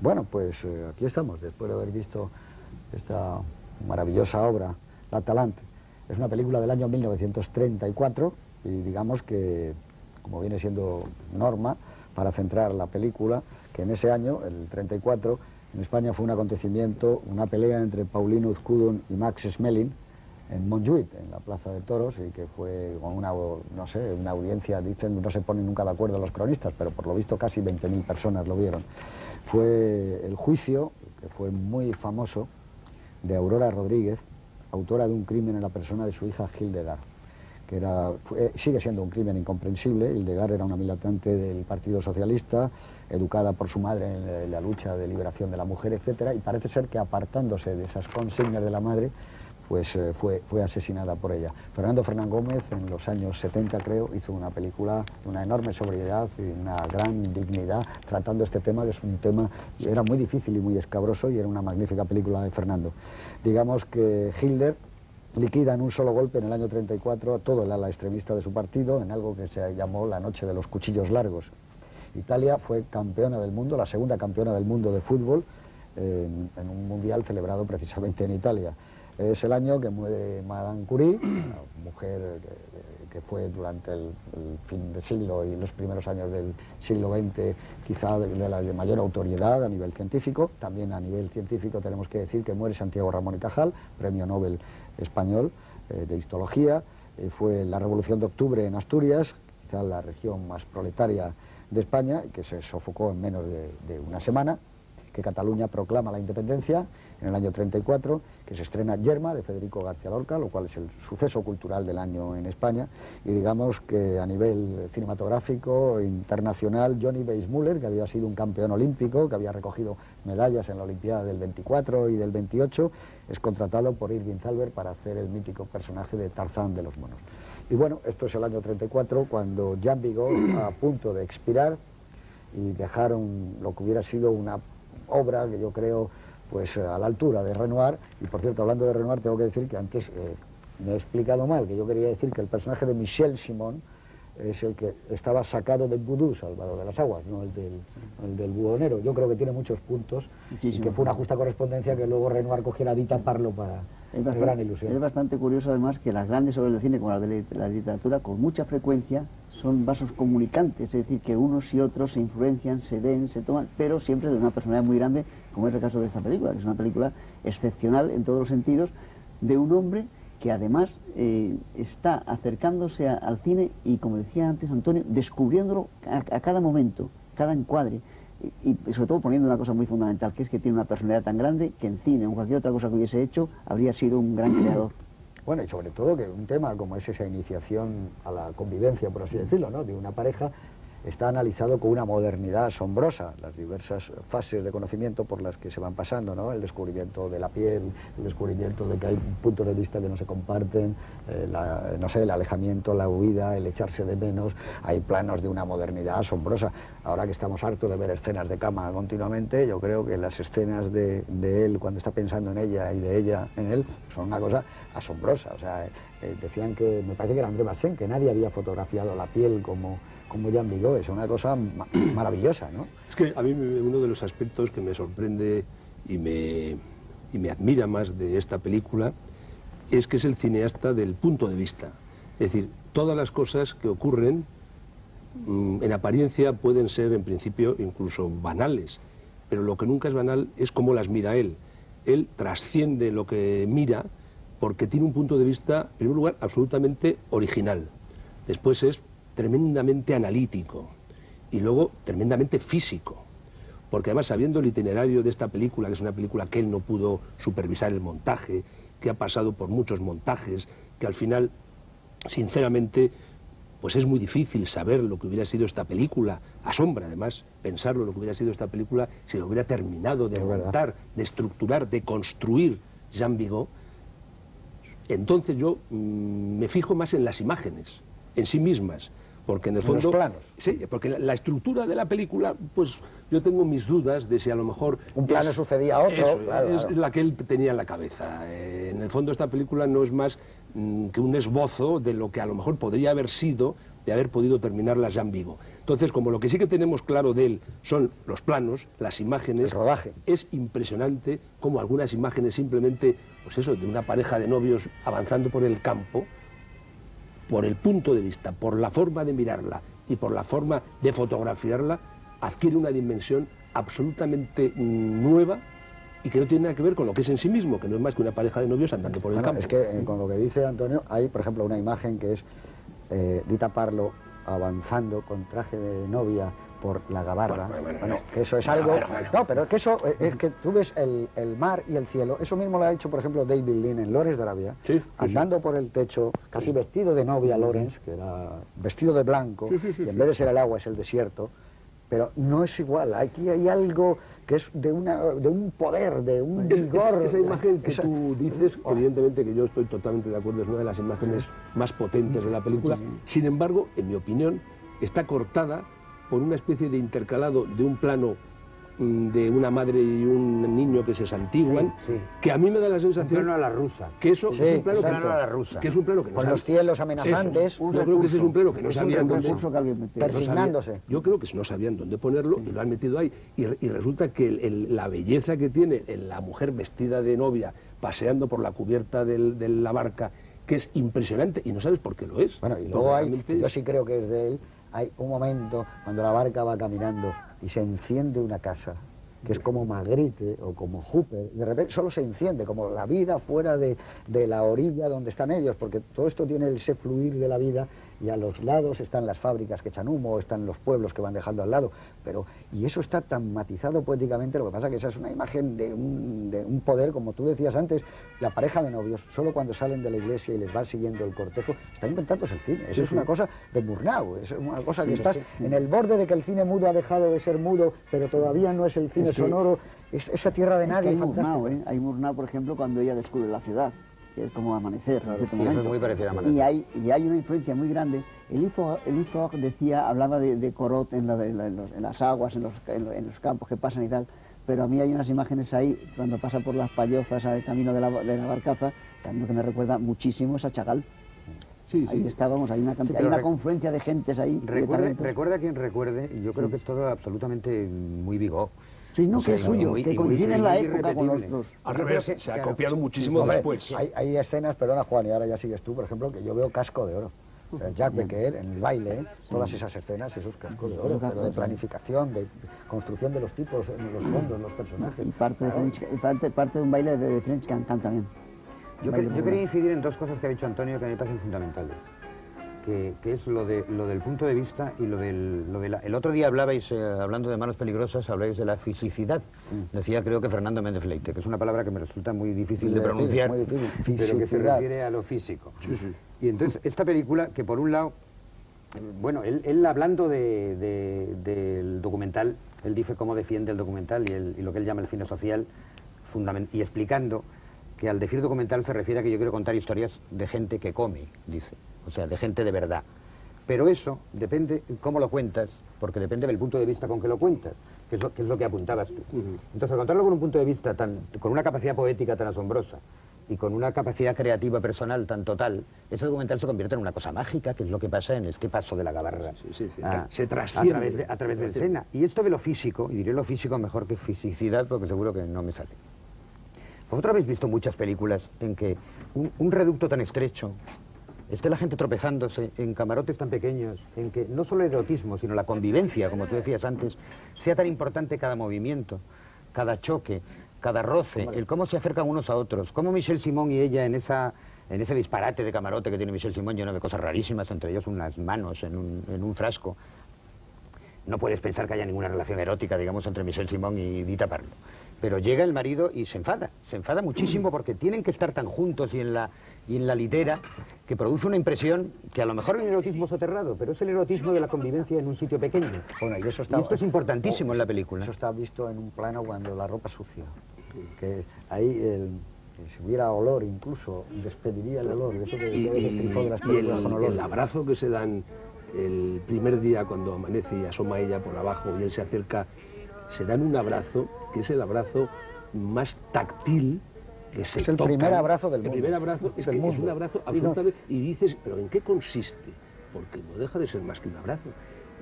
Bueno, pues aquí estamos, después de haber visto esta maravillosa obra, La Atalante. Es una película del año 1934 y digamos que, como viene siendo norma, para centrar la película, que en ese año, el 34, en España fue un acontecimiento, una pelea entre Paulino Uzcudun y Max Schmeling en Montjuïc, en la Plaza de Toros, y que fue con una, no sé, una audiencia, dicen, no se ponen nunca de acuerdo los cronistas, pero por lo visto casi 20.000 personas lo vieron. Fue el juicio, que fue muy famoso, de Aurora Rodríguez, autora de un crimen en la persona de su hija Hildegard, que sigue siendo un crimen incomprensible. Hildegard era una militante del Partido Socialista, educada por su madre en la lucha de liberación de la mujer, etc., y parece ser que apartándose de esas consignas de la madre, pues fue asesinada por ella. Fernando Fernán Gómez, en los años 70, creo, hizo una película de una enorme sobriedad y una gran dignidad tratando este tema, que es un tema que era muy difícil y muy escabroso, y era una magnífica película de Fernando. Digamos que Hitler liquida en un solo golpe en el año 34 a todo el ala extremista de su partido en algo que se llamó la Noche de los Cuchillos Largos. Italia fue campeona del mundo, la segunda campeona del mundo de fútbol, en un mundial celebrado precisamente en Italia. Es el año que muere Madame Curie, una mujer que fue durante el fin del siglo y los primeros años del siglo XX quizá de la de mayor autoridad a nivel científico. También a nivel científico tenemos que decir que muere Santiago Ramón y Cajal, premio Nobel español de histología. Fue la Revolución de Octubre en Asturias, quizá la región más proletaria de España, que se sofocó en menos de una semana, que Cataluña proclama la independencia en el año 34, que se estrena Yerma, de Federico García Lorca, lo cual es el suceso cultural del año en España, y digamos que a nivel cinematográfico internacional, Johnny Weissmuller, que había sido un campeón olímpico, que había recogido medallas en la Olimpiada del 24 y del 28, es contratado por Irving Thalberg para hacer el mítico personaje de Tarzán de los monos. Y bueno, esto es el año 34, cuando Jean Vigo está a punto de expirar, y dejaron lo que hubiera sido una obra que yo creo pues a la altura de Renoir. Y por cierto, hablando de Renoir, tengo que decir que antes me he explicado mal, que yo quería decir que el personaje de Michel Simon es el que estaba sacado del vudú, Salvador de las Aguas, no el del buhonero. Yo creo que tiene muchos puntos. Muchísimo. Y que fue una justa correspondencia que luego Renoir cogiera a Dita Parlo para gran ilusión. Es bastante curioso además que las grandes obras del cine como las de la literatura con mucha frecuencia son vasos comunicantes, es decir, que unos y otros se influencian, se ven, se toman, pero siempre de una personalidad muy grande, como es el caso de esta película, que es una película excepcional en todos los sentidos, de un hombre que además está acercándose al cine y, como decía antes Antonio, descubriéndolo a cada momento, cada encuadre, y sobre todo poniendo una cosa muy fundamental, que es que tiene una personalidad tan grande que en cine o cualquier otra cosa que hubiese hecho habría sido un gran creador. Bueno, y sobre todo que un tema como es esa iniciación a la convivencia, por así decirlo, ¿no?, de una pareja, está analizado con una modernidad asombrosa, las diversas fases de conocimiento por las que se van pasando, ¿no? El descubrimiento de la piel, el descubrimiento de que hay puntos de vista que no se comparten, no sé, el alejamiento, la huida, el echarse de menos. Hay planos de una modernidad asombrosa. Ahora que estamos hartos de ver escenas de cama continuamente, yo creo que las escenas de él cuando está pensando en ella y de ella en él son una cosa asombrosa. O sea, decían que, me parece que era André Bazin, que nadie había fotografiado la piel como Jean Vigo. Es una cosa maravillosa, ¿no? Es que a mí uno de los aspectos que me sorprende y me admira más de esta película es que es el cineasta del punto de vista. Es decir, todas las cosas que ocurren en apariencia pueden ser en principio incluso banales, pero lo que nunca es banal es cómo las mira él. Él trasciende lo que mira porque tiene un punto de vista, en primer lugar, absolutamente original. Después es tremendamente analítico y luego tremendamente físico, porque además, sabiendo el itinerario de esta película, que es una película que él no pudo supervisar el montaje, que ha pasado por muchos montajes, que al final, sinceramente, pues es muy difícil saber lo que hubiera sido esta película, asombra además pensarlo, lo que hubiera sido esta película si lo hubiera terminado de montar, de estructurar, de construir Jean Vigo. Entonces yo me fijo más en las imágenes, en sí mismas, porque en el fondo... Los planos. Sí, porque la estructura de la película, pues yo tengo mis dudas de si a lo mejor... Un plano sucedía a otro, eso, claro, es la que él tenía en la cabeza. En el fondo esta película no es más que un esbozo de lo que a lo mejor podría haber sido de haber podido terminarlas ya en Vigo. Entonces, como lo que sí que tenemos claro de él son los planos, las imágenes, el rodaje, es impresionante como algunas imágenes simplemente, pues eso, de una pareja de novios avanzando por el campo, por el punto de vista, por la forma de mirarla y por la forma de fotografiarla, adquiere una dimensión absolutamente nueva y que no tiene nada que ver con lo que es en sí mismo, que no es más que una pareja de novios andando por el campo. Es que con lo que dice Antonio, hay, por ejemplo, una imagen que es Dita Parlo avanzando con traje de novia por la Gabarra. Bueno, que eso es algo... No, pero es que eso, es que tú ves el mar y el cielo, eso mismo lo ha hecho, por ejemplo, David Lean en Lawrence de Arabia, andando por el techo, casi vestido de novia Lawrence, que era vestido de blanco, y en vez de ser el agua es el desierto, pero no es igual, aquí hay algo que es de un poder, de un vigor. Esa imagen que tú dices, evidentemente que yo estoy totalmente de acuerdo, es una de las imágenes más potentes de la película, sin embargo, en mi opinión, está cortada por una especie de intercalado de un plano de una madre y un niño que se santiguan, que a mí me da la sensación... Un plano a la rusa. Que eso es un plano, a la rusa. Que es un plano que no con los cielos amenazantes. Yo creo que ese es un plano que no sabían dónde... Persignándose. Yo creo que no sabían dónde ponerlo y lo han metido ahí. Y resulta que la belleza que tiene la mujer vestida de novia paseando por la cubierta de la barca, que es impresionante y no sabes por qué lo es. Bueno, y luego hay, yo sí creo que es de él, hay un momento cuando la barca va caminando y se enciende una casa, que es como Magritte o como Hooper, de repente solo se enciende, como la vida fuera de la orilla donde están ellos, porque todo esto tiene ese fluir de la vida, y a los lados están las fábricas que echan humo, están los pueblos que van dejando al lado, y eso está tan matizado poéticamente, lo que pasa que esa es una imagen de un poder, como tú decías antes, la pareja de novios, solo cuando salen de la iglesia y les va siguiendo el cortejo, está inventándose el cine, eso es una cosa de Murnau, es una cosa que estás en el borde de que el cine mudo ha dejado de ser mudo, pero todavía no es el cine sonoro, es esa tierra de nadie. Hay Murnau, hay Murnau, por ejemplo, cuando ella descubre la ciudad, que es como Amanecer, en cierto momento. Eso es muy parecido a Amanecer. Y hay una influencia muy grande. Elie Faure decía, hablaba de Corot en las aguas, en los campos que pasan y tal, pero a mí hay unas imágenes ahí, cuando pasa por las payozas al camino de la barcaza, también que me recuerda muchísimo es a Chagall. Ahí estábamos, hay una confluencia de gentes ahí. Recuerda quien recuerde, y yo creo que es todo absolutamente muy Vigo. Sí, no, que es suyo, que coincide en la época con los dos. Al revés, se ha copiado muchísimo después. Hay escenas, perdona Juan, y ahora ya sigues tú, por ejemplo, que yo veo Casco de Oro. O sea, Jacques Becker, en el baile, todas esas escenas, esos cascos de oro, pero de planificación, de construcción de los tipos, en los fondos, los personajes. Y parte de un baile de French Cancan también. Yo quería incidir en dos cosas que ha dicho Antonio que me parecen fundamentales. Que es lo del punto de vista y el otro día hablabais, hablando de manos peligrosas, hablabais de la fisicidad. Decía, creo que Fernando Méndez Fleite, que es una palabra que me resulta muy difícil de pronunciar, muy difícil. pero que se refiere a lo físico. Y entonces, esta película, que por un lado, bueno, él hablando del documental, él dice cómo defiende el documental y lo que él llama el cine social, y explicando que al decir documental se refiere a que yo quiero contar historias de gente que come, dice. O sea, de gente de verdad. Pero eso depende cómo lo cuentas, porque depende del punto de vista con que lo cuentas, que es lo que apuntabas tú. Entonces, al contarlo con un punto de vista con una capacidad poética tan asombrosa y con una capacidad creativa personal tan total, ese documental se convierte en una cosa mágica, que es lo que pasa en este paso de la Gabarra. Se trasciende. A través del Sena. Y esto de lo físico, y diré lo físico mejor que fisicidad, porque seguro que no me sale. Vosotros habéis visto muchas películas en que un reducto tan estrecho, esté la gente tropezándose en camarotes tan pequeños, en que no solo el erotismo, sino la convivencia, como tú decías antes, sea tan importante cada movimiento, cada choque, cada roce, el cómo se acercan unos a otros, cómo Michel Simon y ella en ese disparate de camarote que tiene Michel Simon, lleno de cosas rarísimas, entre ellos unas manos en un frasco. No puedes pensar que haya ninguna relación erótica, digamos, entre Michel Simon y Dita Parlo. Pero llega el marido y se enfada muchísimo porque tienen que estar tan juntos y en la litera, que produce una impresión que a lo mejor el erotismo soterrado, pero es el erotismo de la convivencia en un sitio pequeño. Bueno, y esto es importantísimo en la película. Eso está visto en un plano cuando la ropa sucia, que ahí si hubiera olor incluso, despediría el olor, eso que destrifó de las películas con olor. El abrazo que se dan el primer día cuando amanece y asoma ella por abajo y él se acerca, se dan un abrazo que es el abrazo más táctil, que se tocan. Primer abrazo del mundo. El primer abrazo es un abrazo absolutamente... Y dices, ¿pero en qué consiste porque no deja de ser más que un abrazo,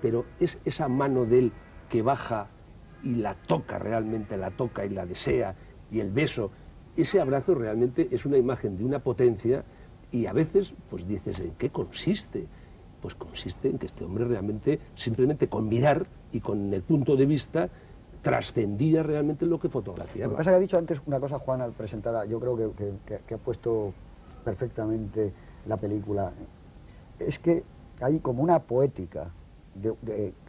pero es esa mano de él que baja y la toca realmente, la toca y la desea, y el beso, ese abrazo realmente es una imagen de una potencia, y a veces pues dices, ¿en qué consiste? Pues consiste en que este hombre realmente, simplemente con mirar y con el punto de vista, trascendía realmente lo que fotografiaba. Lo que pasa es que ha dicho antes una cosa, Juan, al presentar, yo creo que ha puesto perfectamente la película, es que hay como una poética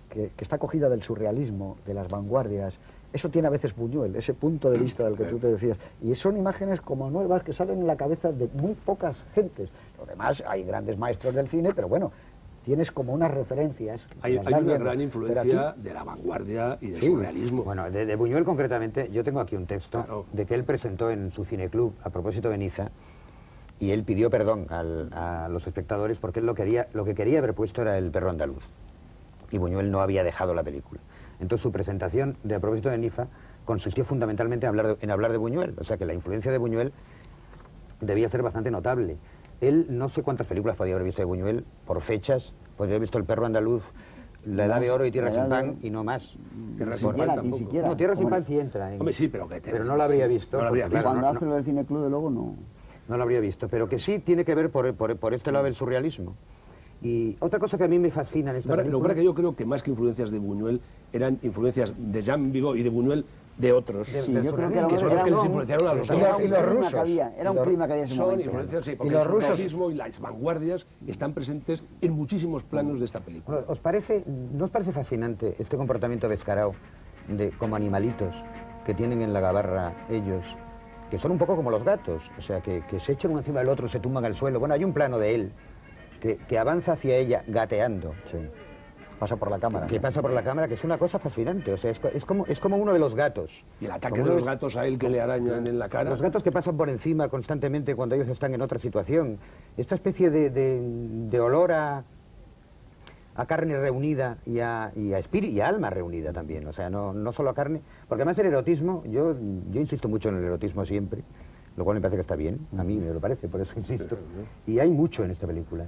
que está cogida del surrealismo, de las vanguardias. Eso tiene a veces Buñuel, ese punto de vista del que tú te decías. Y son imágenes como nuevas que salen en la cabeza de muy pocas gentes. Lo demás, hay grandes maestros del cine, pero bueno, tienes como unas referencias. Hay una gran influencia de la vanguardia y del surrealismo. Bueno, de Buñuel concretamente, yo tengo aquí un texto de que él presentó en su cineclub a propósito de Niza, y él pidió perdón a los espectadores porque él lo que quería haber puesto era el perro andaluz. Y Buñuel no había dejado la película. Entonces su presentación de A propósito de Niza consistió fundamentalmente en hablar de Buñuel, o sea que la influencia de Buñuel debía ser bastante notable. Él no sé cuántas películas podía haber visto de Buñuel por fechas, podría haber visto El perro andaluz, La edad de oro y Tierra sin pan y no más. Tierra sin pan tampoco. Ni siquiera. No, Tierra sin pan sí entra. Hombre, sí, pero no la habría visto. No la habría visto. Cuando hace lo del Cine Club de luego no. No lo habría visto, pero que sí tiene que ver por este lado del surrealismo. Y otra cosa que a mí me fascina en esta película... Lo que pasa que yo creo que más que influencias de Buñuel, eran influencias de Jean Vigo y de Buñuel de otros. Sí, yo creo que son los que les influenciaron a los dos. Y los rusos. Era un clima que había en ese Son momento. influencias, sí, porque Y los el rusos- surrealismo y las vanguardias están presentes en muchísimos planos de esta película. ¿No os parece fascinante este comportamiento descarado como animalitos que tienen en la gabarra ellos, que son un poco como los gatos, o sea, que se echan uno encima del otro, se tumban al suelo? Bueno, hay un plano de él que avanza hacia ella gateando. Sí. Pasa por la cámara. Que pasa por la cámara, que es una cosa fascinante, o sea, es como uno de los gatos. Y el ataque de los gatos a él que le arañan en la cara. Los gatos que pasan por encima constantemente cuando ellos están en otra situación. Esta especie de olor a carne reunida y a espíritu y a alma reunida también, o sea, no solo a carne, porque además el erotismo, yo insisto mucho en el erotismo siempre, lo cual me parece que está bien, a mí me lo parece, por eso insisto. Y hay mucho en esta película,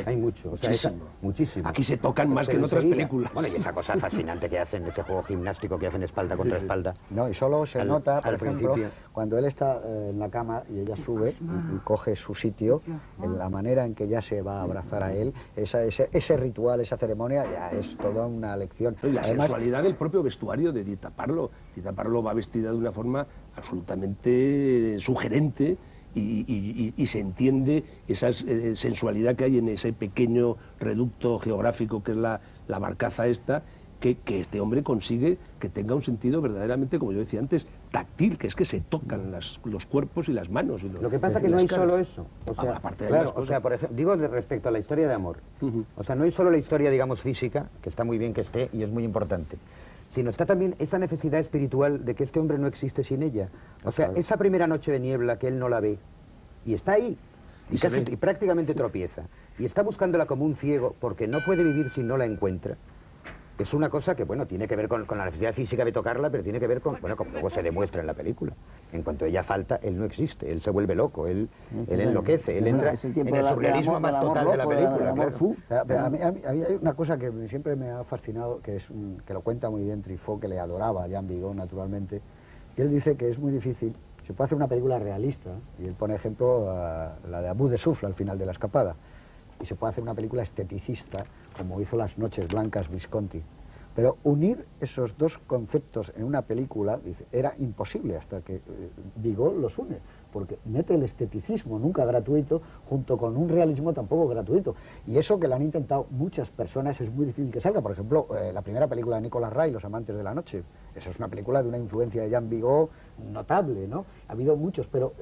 hay mucho. O sea, muchísimo. Aquí se tocan más que en otras películas. Bueno, y esa cosa fascinante que hacen, ese juego gimnástico que hacen espalda contra espalda. No, y solo se nota, por ejemplo, principio. cuando él está en la cama y ella sube y coge su sitio, en la manera en que ella se va a abrazar a él, ese ritual, esa ceremonia, ya es toda una lección. Y la Además, sensualidad del propio vestuario de Dita Parlo. Dita Parlo va vestida de una forma absolutamente sugerente y se entiende esa sensualidad que hay en ese pequeño reducto geográfico que es la barcaza esta, que este hombre consigue que tenga un sentido verdaderamente, como yo decía antes, táctil, que es que se tocan los cuerpos y las manos. Y Lo que pasa es que no hay solo eso. O sea, aparte de claro, o sea, por ejemplo, digo respecto a la historia de amor. O sea, no hay solo la historia, digamos, física, que está muy bien que esté y es muy importante, sino está también esa necesidad espiritual de que este hombre no existe sin ella. O sea, esa primera noche de niebla que él no la ve, y está ahí, y prácticamente tropieza, y está buscándola como un ciego porque no puede vivir si no la encuentra. Es una cosa que, bueno, tiene que ver con la necesidad física de tocarla, pero tiene que ver con, bueno, como luego se demuestra en la película. En cuanto ella falta, él no existe, él se vuelve loco, él enloquece, él entra en el surrealismo más total de la película. Claro. A mí hay una cosa que siempre me ha fascinado, que lo cuenta muy bien Truffaut, que le adoraba a Jean Vigo, naturalmente, y él dice que es muy difícil, se puede hacer una película realista, y él pone ejemplo la de Abu de Souffle al final de La Escapada, y se puede hacer una película esteticista, como hizo Las Noches Blancas Visconti. Pero unir esos dos conceptos en una película era imposible hasta que Vigo los une, porque mete el esteticismo nunca gratuito junto con un realismo tampoco gratuito. Y eso que lo han intentado muchas personas es muy difícil que salga. Por ejemplo, la primera película de Nicolas Ray, Los amantes de la noche. Esa es una película de una influencia de Jean Vigo notable, ¿no? Ha habido muchos, pero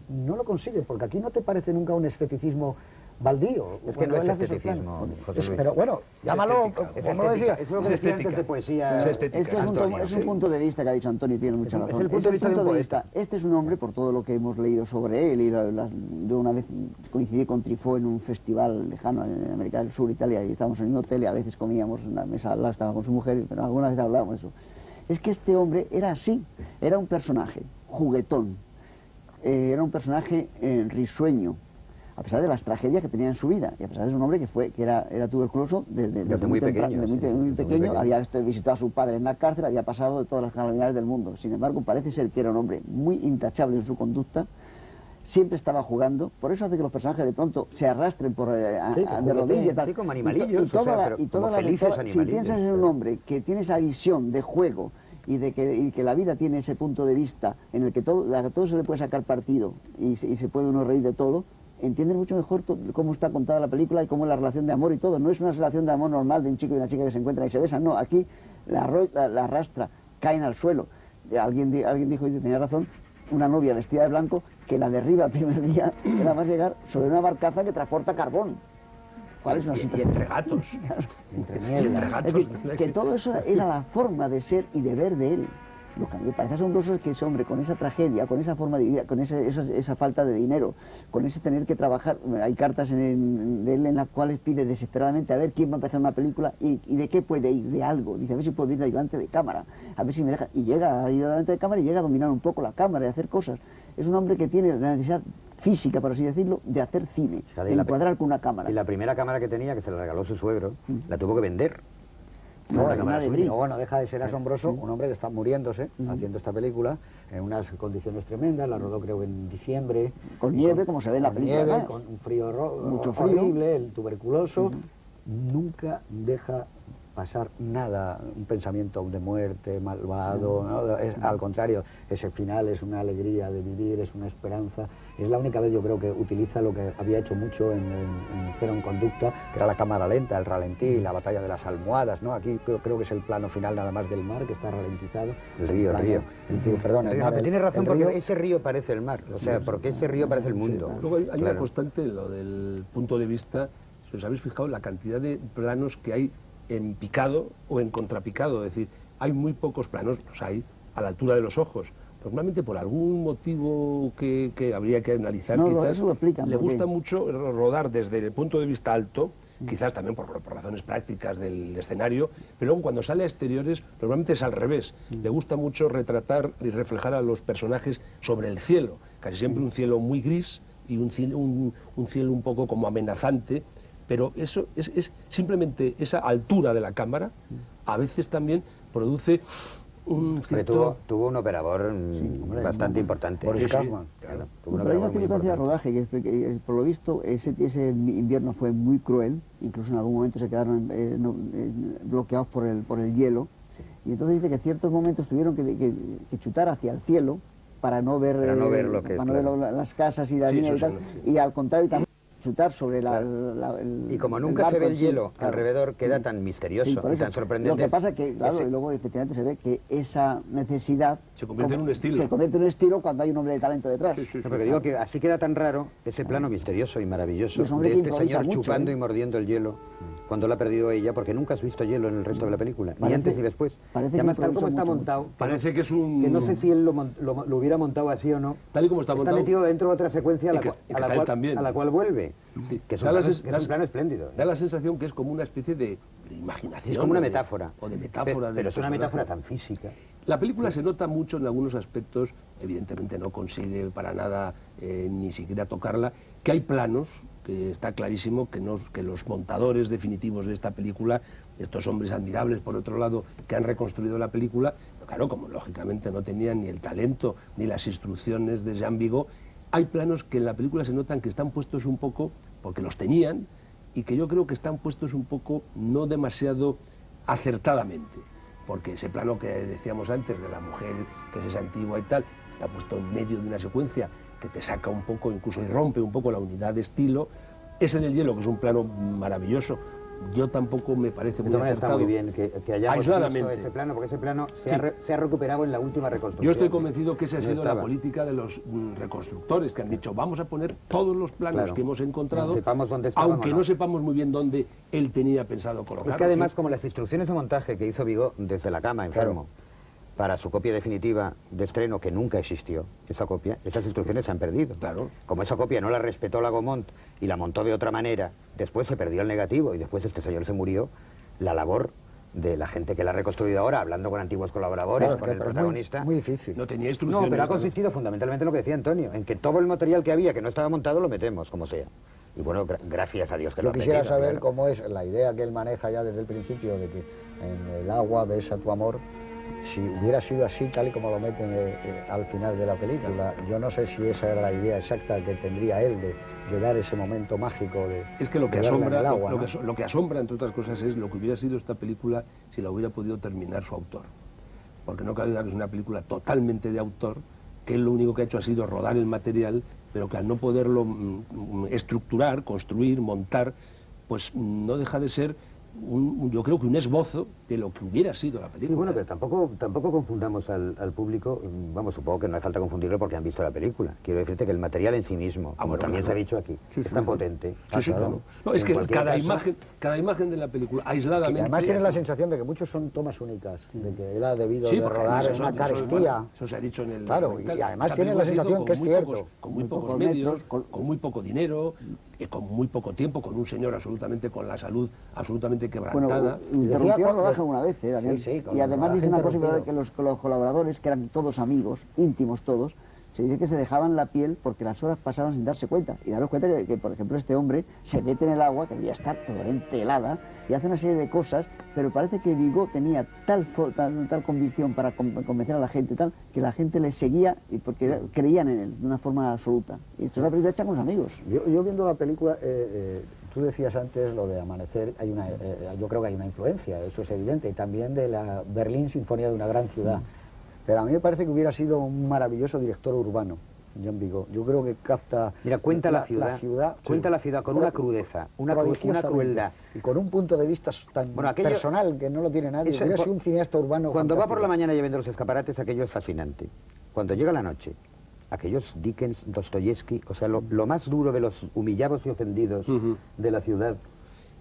no lo consigue, porque aquí no te parece nunca un esteticismo baldío. Es que no es esteticismo, José Luis. Pero bueno, llámalo, como lo decía. Es lo que decía antes de poesía. Es estética, Es un punto de vista que ha dicho Antonio y tiene mucha razón. Es el punto de vista de un poeta. Este es un hombre, por todo lo que hemos leído sobre él, y yo una vez coincidí con Truffaut en un festival lejano en América del Sur, Italia, y estábamos en un hotel y a veces comíamos en una mesa al lado, estaba con su mujer, pero alguna vez hablábamos de eso. Es que este hombre era así, era un personaje juguetón, era un personaje risueño, a pesar de las tragedias que tenía en su vida, y a pesar de ser un hombre que era tuberculoso desde muy pequeño, muy pequeño, había visitado a su padre en la cárcel, había pasado de todas las calamidades del mundo. Sin embargo, parece ser que era un hombre muy intachable en su conducta, siempre estaba jugando, por eso hace que los personajes de pronto se arrastren de rodillas y tal. Sí, como animalillos, Si piensas en un hombre que tiene esa visión de juego y de que la vida tiene ese punto de vista en el que a todo se le puede sacar partido y se puede uno reír de todo, entiendes mucho mejor cómo está contada la película y cómo es la relación de amor y todo. No es una relación de amor normal de un chico y una chica que se encuentran y se besan, no, aquí la arrastra, caen al suelo. Alguien dijo, y tenía razón, una novia vestida de blanco que la derriba el primer día y nada más llegar sobre una barcaza que transporta carbón. ¿Cuál es una situación? Y entre gatos. Entre gatos. Es decir, que todo eso era la forma de ser y de ver de él. Lo que a mí me parece asombroso es que ese hombre, con esa tragedia, con esa forma de vida, con esa falta de dinero, con ese tener que trabajar, hay cartas de él en las cuales pide desesperadamente a ver quién va a empezar una película y de qué puede ir, de algo. Dice, a ver si puedo ir de ayudante de cámara, a ver si me deja. Y llega a ayudante de cámara y llega a dominar un poco la cámara y a hacer cosas. Es un hombre que tiene la necesidad física, por así decirlo, de hacer cine, de encuadrar con una cámara. Y la primera cámara que tenía, que se la regaló su suegro, la tuvo que vender. No, bueno, deja de ser asombroso un hombre que está muriéndose haciendo esta película en unas condiciones tremendas, la rodó creo en diciembre. Con nieve, como se ve en la película. Nieve, con un frío mucho frío. horrible, el tuberculoso. Nunca deja pasar nada, un pensamiento de muerte, malvado, ¿no? Al contrario, ese final es una alegría de vivir, es una esperanza. Es la única vez, yo creo, que utiliza lo que había hecho mucho en Cero en Conducta, que era la cámara lenta, el ralentí, la batalla de las almohadas, ¿no? Aquí creo que es el plano final nada más del mar, que está ralentizado. El río. Perdón, el mar. Tienes razón, porque río, ese río parece el mar, o sea, porque ese río parece el mundo. Luego hay una constante en lo del punto de vista, si os habéis fijado, la cantidad de planos que hay en picado o en contrapicado, es decir, hay muy pocos planos, los hay a la altura de los ojos. Normalmente por algún motivo que habría que analizar, quizás eso lo explican, le gusta mucho rodar desde el punto de vista alto, quizás también por razones prácticas del escenario, pero luego cuando sale a exteriores normalmente es al revés. Le gusta mucho retratar y reflejar a los personajes sobre el cielo, casi siempre un cielo muy gris y un cielo un poco como amenazante, pero eso es simplemente esa altura de la cámara, a veces también produce un cierto... Tuvo un operador bastante importante. Boris Kaufman. Claro, pero hay una circunstancia de rodaje que por lo visto ese invierno fue muy cruel, incluso en algún momento se quedaron bloqueados por el hielo, y entonces dice que en ciertos momentos tuvieron que chutar hacia el cielo para no ver las casas y las líneas y tal, y al contrario también chutar sobre y como nunca se ve el hielo alrededor, queda tan misterioso y tan sorprendente. Lo que pasa es que, claro, y luego efectivamente se ve que esa necesidad se convierte en un estilo. Se convierte en un estilo cuando hay un hombre de talento detrás. Porque digo que así queda tan raro ese plano misterioso y maravilloso de este señor chupando y mordiendo el hielo cuando lo ha perdido ella, porque nunca has visto hielo en el resto de la película, ni antes ni después. Parece y además, tal como está montado, parece que es un... que no sé si él lo hubiera montado así o no. Tal y como está montado. Está metido dentro de otra secuencia a la cual vuelve. Sí. Que es un plano espléndido. Da la sensación que es como una especie de imaginación. Es como una metáfora. O de metáfora. Pero es una metáfora tan física. La película se nota mucho en algunos aspectos, evidentemente no consigue para nada ni siquiera tocarla, que hay planos, que está clarísimo que los montadores definitivos de esta película, estos hombres admirables por otro lado, que han reconstruido la película, claro, como lógicamente no tenían ni el talento ni las instrucciones de Jean Vigo, hay planos que en la película se notan que están puestos un poco, porque los tenían, y que yo creo que están puestos un poco no demasiado acertadamente, porque ese plano que decíamos antes de la mujer, que es esa antigua y tal, está puesto en medio de una secuencia que te saca un poco, incluso y rompe un poco la unidad de estilo. Ese del hielo, que es un plano maravilloso, yo tampoco me parece muy acertado. Está muy bien que hayamos visto ese plano, porque ese plano se ha recuperado en la última reconstrucción. Yo estoy convencido que esa ha sido la política de los reconstructores, que han dicho, vamos a poner todos los planos que hemos encontrado, aunque no sepamos muy bien dónde él tenía pensado colocarlos. Es que además, como las instrucciones de montaje que hizo Vigo desde la cama, enfermo, para su copia definitiva de estreno, que nunca existió, esa copia, esas instrucciones se han perdido. Claro. Como esa copia no la respetó la Gaumont y la montó de otra manera, después se perdió el negativo y después este señor se murió, la labor de la gente que la ha reconstruido ahora, hablando con antiguos colaboradores, Claro, con el pero es protagonista. muy difícil. No tenía No, instrucciones. pero ha consistido fundamentalmente en lo que decía Antonio, en que todo el material que había, que no estaba montado, lo metemos, como sea. Y bueno, gracias a Dios que lo Yo ha quisiera metido, saber claro. cómo es la idea que él maneja ya desde el principio de que en el agua ves a tu amor. Si hubiera sido así, tal y como lo meten al final de la película, yo no sé si esa era la idea exacta que tendría él de dar ese momento mágico de Es que lo que de verla en asombra, el agua, lo, ¿no? lo que asombra, entre otras cosas, es lo que hubiera sido esta película si la hubiera podido terminar su autor. Porque no cabe duda que es una película totalmente de autor, que él lo único que ha hecho ha sido rodar el material, pero que al no poderlo estructurar, construir, montar, pues no deja de ser yo creo que un esbozo de lo que hubiera sido la película. Sí, bueno, pero tampoco confundamos al público, vamos, supongo que no hace falta confundirlo porque han visto la película. Quiero decirte que el material en sí mismo, como bueno, también claro. se ha dicho aquí, Sí, es sí, tan sí. potente. Sí, sí, claro. No, es En que cualquier caso, cada imagen de la película, Y aisladamente... además tienes la sensación de que muchos son tomas únicas, de que él ha debido Sí, de porque rodar eso- en una eso- carestía. Eso se ha dicho en el Claro, documental. y además Esta tienes la película se hizo sensación que es con muy cierto. con muy Muy pocos pocos medios, metros, con muy poco dinero, con muy poco tiempo, con un señor absolutamente con la salud absolutamente quebrantada. Bueno, interrumpió Decía el rodaje Juan- una vez, Daniel. Sí, sí, con y el además rodaje dice una cosa interrumpido. que los colaboradores, que eran todos amigos, íntimos todos, se dice que se dejaban la piel porque las horas pasaban sin darse cuenta. Y daros cuenta que, por ejemplo, este hombre se mete en el agua, que debía estar totalmente helada, y hace una serie de cosas, pero parece que Vigo tenía tal convicción para convencer a la gente, tal, que la gente le seguía y porque creían en él de una forma absoluta. Y esto es una película hecha con los amigos. Yo viendo la película, tú decías antes lo de Amanecer, yo creo que hay una influencia, eso es evidente, y también de la Berlín Sinfonía de una gran ciudad. Pero a mí me parece que hubiera sido un maravilloso director urbano, John Vigo. Yo creo que capta Mira, cuenta la ciudad cuenta la ciudad con una crudeza, una prodigiosamente, crueldad. y con un punto de vista tan Bueno, aquello- personal que no lo tiene nadie. Eso- Hubiera sido un cineasta urbano Cuando va por fantástico. la mañana y viendo los escaparates, aquello es fascinante. Cuando llega la noche, aquellos Dickens, Dostoyevsky, o sea, lo más duro de los humillados y ofendidos Ujú. de la ciudad.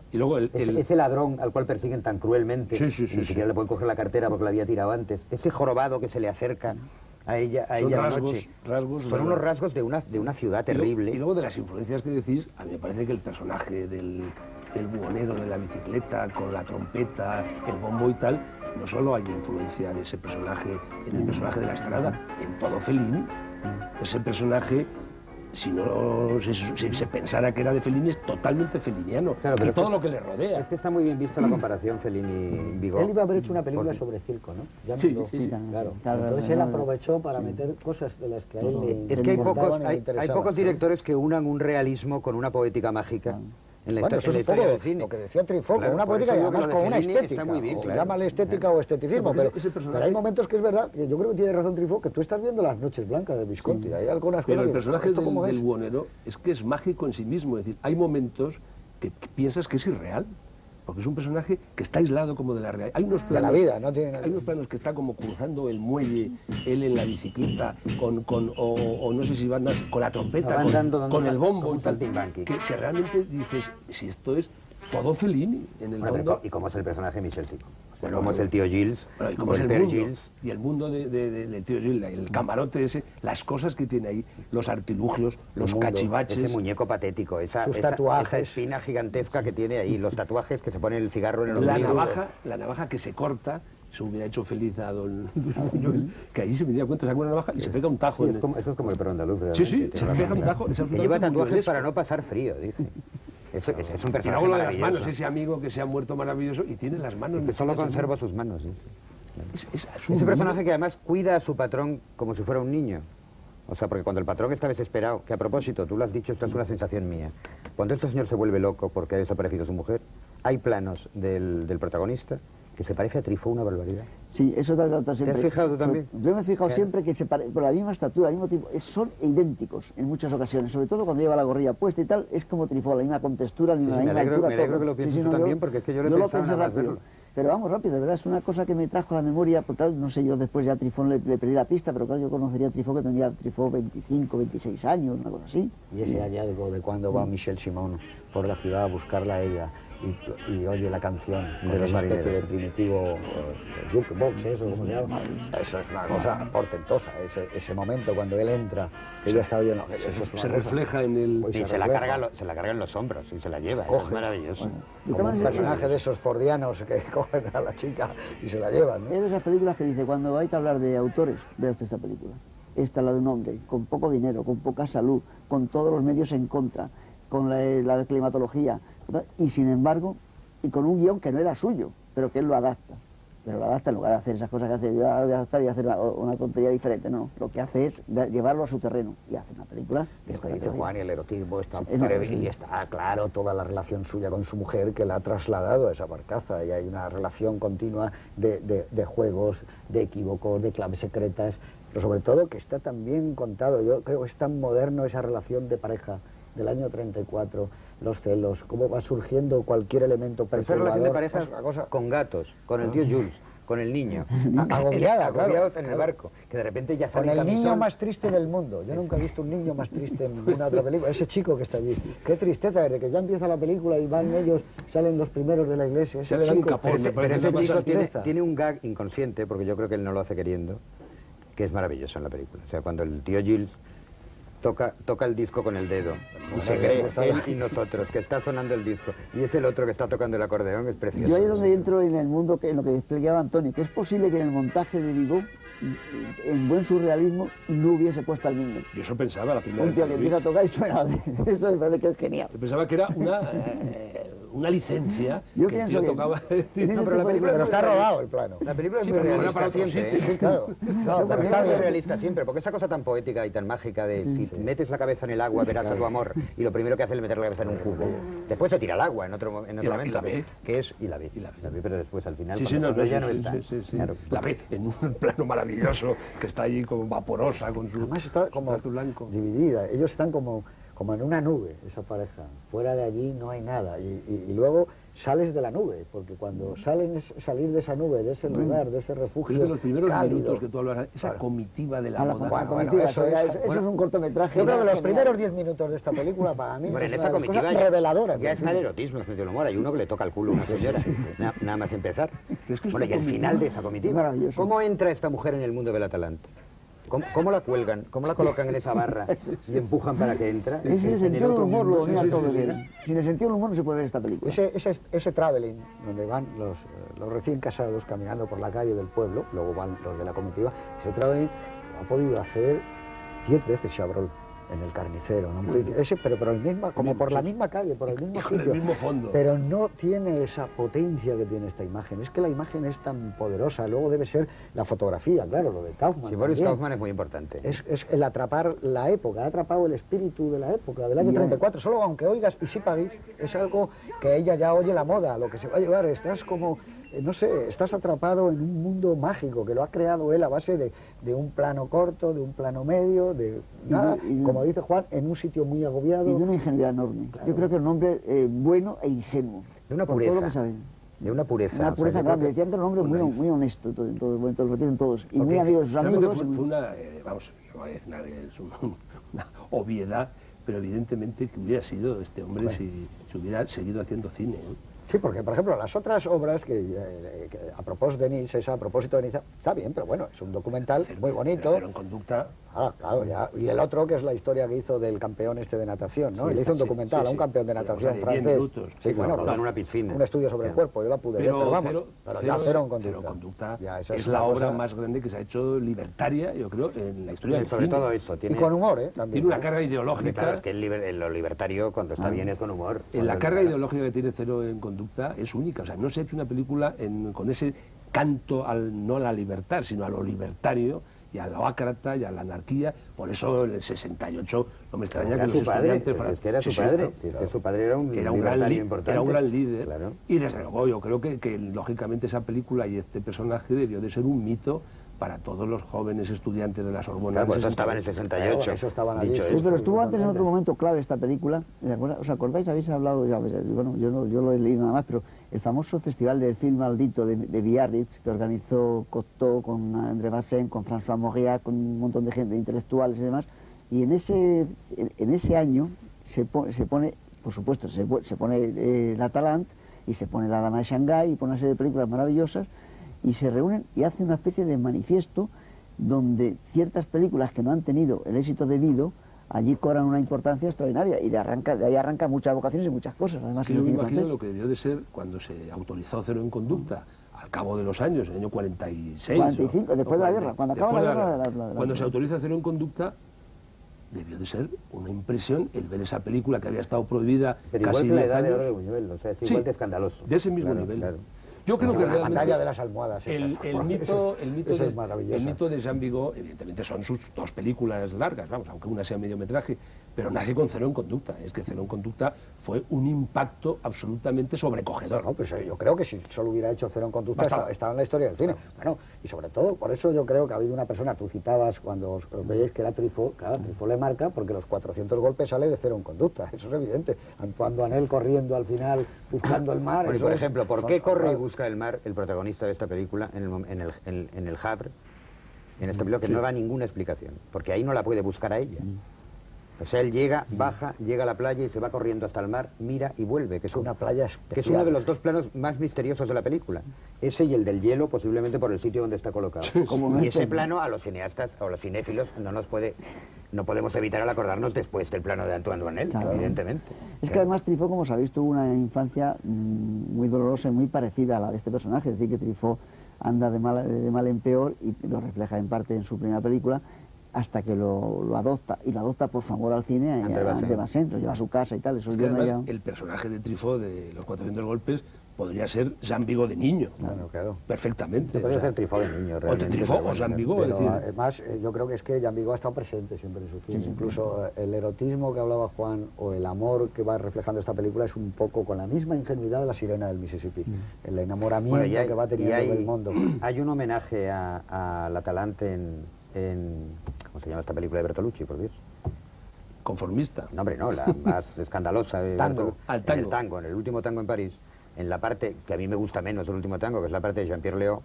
Y luego Ese ladrón al cual persiguen tan cruelmente, Sí, sí, sí, ni sí. siquiera le pueden coger la cartera porque la había tirado antes. Ese jorobado que se le acerca a ella son a la rasgos, noche. rasgos Son ¿verdad? unos rasgos de una ciudad terrible. Y luego de las influencias que decís, a mí me parece que el personaje del buhonero de la bicicleta, con la trompeta, el bombo y tal, no solo hay influencia de ese personaje en el personaje de la Estrada, en todo Fellini. Ese personaje, si se pensara que era de Fellini, es totalmente feliniano. Claro, pero y es todo que- lo que le rodea. Es que está muy bien visto la comparación Fellini-Vigo. Él iba a haber hecho una película Porque- sobre circo, ¿no? Ya Sí, no lo- sí, sí. claro. Claro, Entonces él claro. aprovechó para meter cosas de las que a él le Es que hay importaban pocos, y le hay interesaban. pocos directores que unan un realismo con una poética mágica en la, Bueno, en eso la es un historia poco del cine. lo que decía Truffaut, Claro, con una por poética y eso digo que además lo de con una Fellini está estética. muy bien, O claro. llámale estética o esteticismo, porque pero, ese personaje- pero hay momentos que es verdad, que yo creo que tiene razón Truffaut, que tú estás viendo Las Noches Blancas de Visconti. Hay algunas Pero cosas el que, personaje ¿esto del, cómo es? del buhonero es que es mágico en sí mismo. Es decir, hay momentos que piensas que es irreal, porque es un personaje que está aislado como de la realidad. Hay unos De planos, la vida, no tiene nada. hay unos planos que está como cruzando el muelle, él en la bicicleta, o no sé si van con la trompeta, Van dando con el bombo como y un tal, saltimbanqui. que realmente dices, si esto es todo Fellini, en el Bueno, fondo... ¿y cómo es el personaje Michel Tipo? O sea, Bueno, ¿cómo es el tío Gilles? Bueno, y o cómo es el Père mundo, Gilles? y el mundo del tío Gilles, el camarote ese, las cosas que tiene ahí, los artilugios, los mundo, cachivaches... Ese muñeco patético, Sus esa tatuajes. espina gigantesca que tiene ahí, los tatuajes que se pone el cigarro en el ombligo. La navaja que se corta, se hubiera hecho feliz a don Luis Buñuel, que ahí se me dio cuenta, saca una navaja y se pega un tajo. Sí, en el- eso es como el perro andaluz. Sí, sí, realmente, se tiene pega razón. un tajo, es Que absolutamente lleva tatuajes buñuelesco. para no pasar frío, dice. Es un Y personaje luego lo de las maravilloso. manos, ese amigo que se ha muerto maravilloso y tiene las manos... Que solo metidas en- conserva sus manos, dice. Es un Ese personaje número. que además cuida a su patrón como si fuera un niño. O sea, porque cuando el patrón está desesperado, que a propósito, tú lo has dicho, esto es una sensación mía. Cuando este señor se vuelve loco porque ha desaparecido su mujer, hay planos del protagonista que se parece a Truffaut una barbaridad. Sí, eso te has notado siempre. has fijado tú también? Yo me he fijado Claro. siempre que por la misma estatura, al mismo tiempo, son idénticos en muchas ocasiones, sobre todo cuando lleva la gorrilla puesta y tal, es como Truffaut, la misma contextura, la Sí, misma, sí, la me misma alegro- altura, me alegro todo. que lo pienses tú no, también, porque es que yo lo he lo pensado pensé nada más rápido. verlo. Pero vamos rápido, de verdad, es una cosa que me trajo a la memoria, porque claro, no sé, yo después ya a Truffaut le perdí la pista, pero claro, yo conocería a Truffaut que tendría Truffaut 25, 26 años, una cosa así. Y ese hallazgo de cuando va Michel Simon por la ciudad a buscarla a ella y oye la canción De con los una especie de marineros. primitivo jukebox, eso, ¿cómo se llama? Eso es una cosa portentosa, ese momento cuando él entra, que ella está oyendo, eso es una Se cosa- refleja en el... Pues Y se se la, refleja. se la carga en los hombros y se la lleva. Eso Coge. es maravilloso. Bueno, de como todas un maneras, personaje de esos fordianos que cogen a la chica y se la llevan, ¿no? es de esas películas que dice, cuando hay que hablar de autores, vea usted esta película. Esta es la de un hombre, con poco dinero, con poca salud, con todos los medios en contra, con la climatología, y sin embargo, y con un guión que no era suyo, pero que él lo adapta. Pero lo adapta en lugar de hacer esas cosas que hace, yo ahora voy a adaptar y hacer una tontería diferente, no, lo que hace es llevarlo a su terreno y hace una película Y que esto dice Juan, y el erotismo está Sí, no, previsto, sí. y está claro toda la relación suya con su mujer que la ha trasladado a esa barcaza, y hay una relación continua de juegos, de equívocos, de claves secretas, pero sobre todo que está tan bien contado. Yo creo que es tan moderno esa relación de pareja del año 34, los celos, cómo va surgiendo cualquier elemento Pero esa relación perturbador. de pareja Es una cosa con gatos, con el tío Jules, con el niño. agobiada, claro. Agobiados en el Claro. barco, que de repente ya Con sale el niño camisón. más triste del mundo. Yo nunca he visto un niño más triste en ninguna otra película. Ese chico que está allí. Qué tristeza, desde que ya empieza la película y van ellos, salen los primeros de la iglesia. Ese Ya le dan chico, capón, me Pero parece ese una chico cosa- tiene un gag inconsciente, porque yo creo que él no lo hace queriendo, que es maravilloso en la película. O sea, cuando el tío Gilles toca el disco con el dedo, y Bueno, se eso cree, está- él y nosotros, que está sonando el disco, y es el otro que está tocando el acordeón, es precioso. Yo ahí es donde entro en el mundo, en lo que explicaba Antonio, que es posible que en el montaje de Vigo, en buen surrealismo, no hubiese puesto al niño. Yo eso pensaba la primera Un vez tío que que lo vi. empieza a tocar y suena. Eso me parece que es genial. Yo pensaba que era una licencia Yo que el pienso tío que tocaba... en ese No, pero la tipo de película pero cosas- está rodado el plano. La película es Sí, muy pero era para realista otro siempre, sitio. ¿eh? Claro. No, pero está muy bien. realista siempre, porque esa cosa tan poética y tan mágica de si metes la cabeza en el agua verás a tu amor, y lo primero que hace es meter la cabeza en un cubo. Después se tira al agua en otro la momento, ve. que es y la ve, pero después al final cuando ya no está. Claro. La ve en un plano maravilloso que está allí como vaporosa con su Además está como trazo blanco. dividida. Ellos están como en una nube, esa pareja. Fuera de allí no hay nada. Y luego sales de la nube, porque cuando salen es salir de esa nube, de ese lugar, de ese refugio Pero es de los primeros cálido. minutos que tú hablas, esa Claro. comitiva de la Habla boda. con la Bueno, comitiva, eso eso es un cortometraje. Yo creo que los genial. primeros 10 minutos de esta película para mí Bueno, es en una esa de las comitiva cosas reveladoras. ya está el erotismo, es el humor. Hay uno que le toca el culo a una señora, nada más empezar. es que es Bueno, una y el comitiva. final de esa comitiva. Maravilloso. ¿Cómo entra esta mujer en el mundo del Atalante? ¿Cómo la cuelgan? ¿Cómo la colocan en esa barra y empujan para que entre? Es sin el En sentido del otro humor, mundo. lo domina sí, todo. sí, sí. bien. Sin el sentido del humor no se puede ver esta película. Ese traveling, donde van los recién casados caminando por la calle del pueblo, luego van los de la comitiva, ese traveling lo ha podido hacer 10 veces Chabrol en El Carnicero, ¿no? Pero por el misma, como por la misma calle, por el mismo Y con el sitio. mismo fondo. Pero no tiene esa potencia que tiene esta imagen. Es que la imagen es tan poderosa. Luego debe ser la fotografía, claro, lo de Kaufman. Sí, Boris también. Kaufman es muy importante. Es el atrapar la época, ha atrapado el espíritu de la época, del año Ya. 34. Solo aunque oigas y sí París, es algo que ella ya oye la moda, lo que se va a llevar. Estás como, no sé, estás atrapado en un mundo mágico que lo ha creado él a base de un plano corto, de un plano medio, de nada, y de- como dice Juan, en un sitio muy agobiado. Y de una ingenuidad enorme. Yo creo que es un hombre bueno e ingenuo. De una por todo lo pureza. que sabe. De una pureza. Una o sea, pureza yo creo grande. que- Decían que era un hombre muy, naif. muy honesto, todo, lo repiten todos. Y muy Porque amigo de sus realmente amigos. Fue una, vamos, no voy a decir nada, es una obviedad, pero evidentemente que hubiera sido este hombre si hubiera seguido haciendo cine. ¿eh? Sí, porque por ejemplo las otras obras que a propósito de Niza, está bien, pero bueno, es un documental muy bonito. Pero en conducta... Ah, claro, ya. Y el otro que es la historia que hizo del campeón este de natación, ¿no? Sí, Él hizo un sí, documental sí, a un sí. campeón de Una natación cosa de 10 francés. minutos. Sí, Sí, bueno, rodó en una piscina. un estudio sobre el cuerpo, yo la pude ver, pero vamos, pero ya cero en conducta. Ya, esa es una la obra cosa- más grande que se ha hecho libertaria, yo creo, en la historia del Sobre cine. todo eso. Y Tiene, con humor, ¿eh? También. Tiene una carga Hombre, ideológica. claro, es que lo libertario cuando está bien es con humor. La Cuando- carga ideológica que tiene Cero en conducta es única. O sea, no se ha hecho una película con ese canto no a la libertad, sino a lo libertario y a lo ácrata y a la anarquía. Por eso en el 68 no me extraña Era que los su padre, estudiantes... pero es que era Sí, su sí, padre. claro, Si es que claro. su padre era un Era un gran, libertario importante. era un gran líder. Claro. Y desde luego yo creo que lógicamente esa película y este personaje debió de ser un mito para todos los jóvenes estudiantes de la Sorbona. Claro, por del eso estaba en el 68. Claro, eso estaban allí, Dicho sí, Sí, esto. pero estuvo antes en otro totalmente. momento clave esta película. ¿Os acordáis? Habéis hablado, ya, bueno, yo lo he leído nada más, pero el famoso festival del film maldito de Biarritz, que organizó Cocteau con André Bazin, con François Mauriac, con un montón de gente, intelectuales y demás. Y en ese año se pone, por supuesto, se pone la Talante, y se pone La Dama de Shanghái y pone una serie de películas maravillosas, y se reúnen y hacen una especie de manifiesto donde ciertas películas que no han tenido el éxito debido allí cobran una importancia extraordinaria, y de ahí arrancan muchas vocaciones y muchas cosas. Además, yo me imagino lo que debió de ser cuando se autorizó Cero en Conducta, al cabo de los años, en el año 46. 45, después de la guerra, cuando acaba la guerra. Cuando se autoriza Cero en Conducta, debió de ser una impresión el ver esa película que había estado prohibida pero casi igual que 10 la edad de años. oro de Buñuel, o sea, es igual de escandaloso. De ese mismo nivel. Claro. Yo creo que la realmente batalla de las almohadas. el mito de Jean Vigo, evidentemente son sus dos películas largas, vamos, aunque una sea mediometraje, pero nace con Cero en Conducta. Es que Cero en Conducta fue un impacto absolutamente sobrecogedor. No, pues yo creo que si solo hubiera hecho Cero en Conducta estaba en la historia del cine. Bueno, y sobre todo, por eso yo creo que ha habido una persona, tú citabas cuando os veíais que era Truffaut, claro, Truffaut le marca porque los 400 golpes sale de Cero en Conducta, eso es evidente. Antoine Duanel corriendo al final, buscando el mar. Bueno, y por ejemplo, ¿por qué corre y busca el mar el protagonista de esta película en el Havre? En esta película que no da ninguna explicación, porque ahí no la puede buscar a ella. O sea, él llega, baja, llega a la playa y se va corriendo hasta el mar, mira y vuelve, que es una playa especial. Que es uno de los dos planos más misteriosos de la película. Ese y el del hielo, posiblemente por el sitio donde está colocado. Y ese plano a los cineastas o a los cinéfilos no podemos evitar al acordarnos después del plano de Antoine Duanel, claro, evidentemente. Es que además Truffaut, como sabéis, tuvo una infancia muy dolorosa y muy parecida a la de este personaje, es decir, que Truffaut anda de mal en peor, y lo refleja en parte en su primera película, hasta que lo adopta, y lo adopta por su amor al cine ante Bazin, lo lleva a su casa y tal. Eso es que además, el personaje de Truffaut de los 400 golpes podría ser Jean Vigo de niño. Claro. Perfectamente. Podría ser Truffaut de niño, realmente. O Truffaut o Jean Vigo. Además, yo creo que es que Jean Vigo ha estado presente siempre en su cine. Sí, incluso el erotismo que hablaba Juan, o el amor que va reflejando esta película, es un poco con la misma ingenuidad de La Sirena del Mississippi. El enamoramiento que va teniendo del mundo. Hay un homenaje a la Talante en ¿cómo se llama esta película de Bertolucci, por Dios? Conformista. No, hombre, no, la más escandalosa de tango. En el tango, en el último tango en París, en la parte que a mí me gusta menos del último tango, que es la parte de Jean-Pierre Léaud,